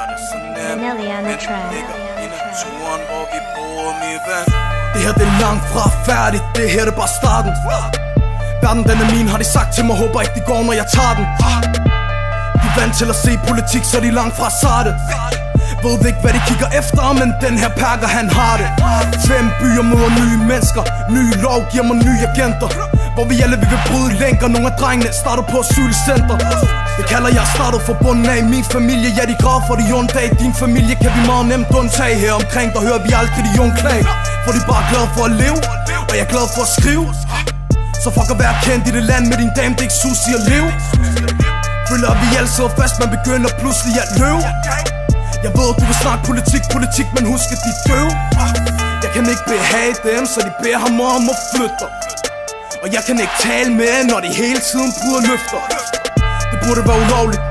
Vanilli on the track. Det her det er langt fra færdigt, det her det er bare starten. Verden den er min, har de sagt til mig, håber ikke de går når jeg tager den. De er vant til at se politik, så de er langt fra sarte. Ved ikke hvad de kigger efter, men den her perker han har det. 5 byer møder nye mennesker, nye lov giver mig nye agenter. Hvor vi alle vil bryde lænker, nogle af drengene starter på asylcenter. Det kalder jeg startet fra bunden af. Min familie, ja de græder for de onde dage. Din familie kan vi meget nemt undtage. Her omkring der hører vi aldrig de unge klage. For de er bare glade for at leve, og jeg er glad for at skrive. Så fuck at være kendt i det land med din dame, det er ikke sushi at leve. Føler vi alle sidder fast, man begynder pludselig at løbe. Jeg ved du vil snakke politik, men husk at de er døve. Jeg kan ikke behage dem, så de beder ham om at flytte. Og jeg kan ikke tale med, når de hele tiden bryder løfter. Det burde være ulovligt,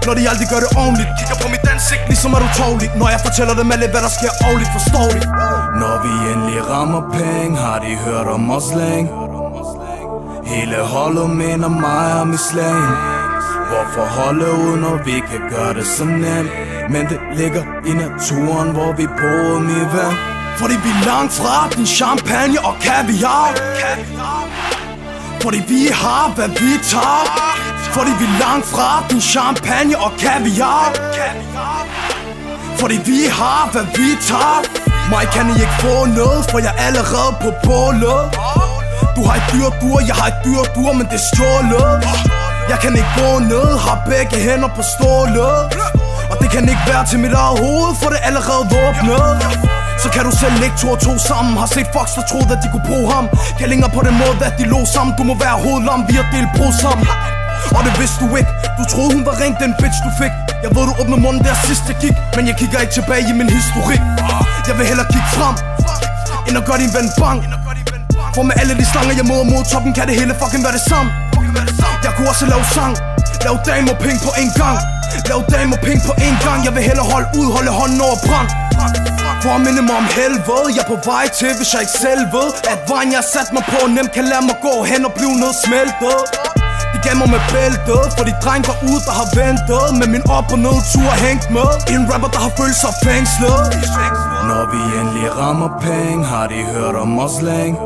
når de aldrig gør det ordentligt. Kigger på mit ansigt, ligesom er du tårligt. Når jeg fortæller dem alle, hvad der sker årligt, forstår de. Når vi endelig rammer penge, har de hørt om os længe. Hele holdet minder mig om islam. Hvorfor holde ud, når vi kan gøre det så nemt? Men det ligger i naturen, hvor vi bor min ven. Fordi vi er langt fra din champagne og kaviar. Fordi vi har, hvad vi tager. Fordi vi er langt fra din champagne og kaviar. Fordi vi har, hvad vi tager. Mig kan I ikke få noget, for jeg er allerede på bålet. Du har et dyrt dur, jeg har et dyrt dur, men det er stjålet. Jeg kan ikke gå ned, har begge hænder på stålet. Og det kan ikke være til mit eget hoved, for det er allerede åbnet. Så kan du selv lægge 2 og 2 sammen. Har set Fox, der troede at de kunne bruge ham. Kællinger på den måde, at de lå sammen. Du må være hovedlam, vi har delt brud sammen. Og det vidste du ikke. Du troede hun var ren, den bitch du fik. Jeg ved du åbnede munden der sidst jeg gik, men jeg kigger ikke tilbage i min historik. Jeg vil hellere kigge frem, end at gøre din ven bang. For med alle de slanger jeg møder mod toppen, kan det hele fucking være det samme. Jeg kunne også lave sang, lave dame og penge på en gang. Lave dame og penge på en gang. Jeg vil hellere holde ud, holde hånden over brand. For at minde mig om helvede, jeg er på vej til, hvis jeg ikke selv ved at vejen jeg har sat mig på, nemt kan lade mig gå hen og blive nedsmeltet. De gav mig med bæltet, for de dreng derude, der har ventet med min op- og nedtur hængt med. En rapper, der har følt sig fængslet. Når vi endelig rammer penge, har de hørt om os længe.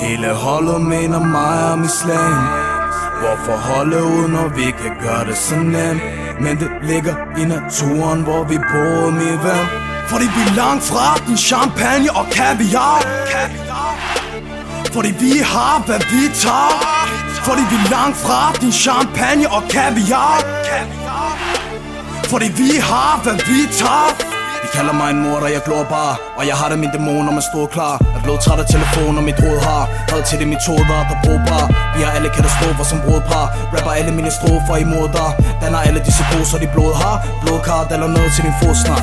Hele holdet minder mig om islam. Hvorfor holde ud, når vi kan gøre det så nemt? Men det ligger i naturen, hvor vi bor min ven. Fordi vi er langt fra din champagne og kaviar. Fordi vi har, hvad vi tager. Fordi vi er langt fra din champagne og kaviar. Fordi vi har, hvad vi tager. De kalder mig en morder, jeg glor bare. Og jeg har da mine dæmoner, man stod klar. Er blevet træt af telefoner, mit hoved har havde til de metoder, der brugbar. Vi har alle katastrofer som brudpar. Rapper alle mine strofer imod dig. Danner alle disse poser, de blod har. Blodkart eller noget til din fodsnar.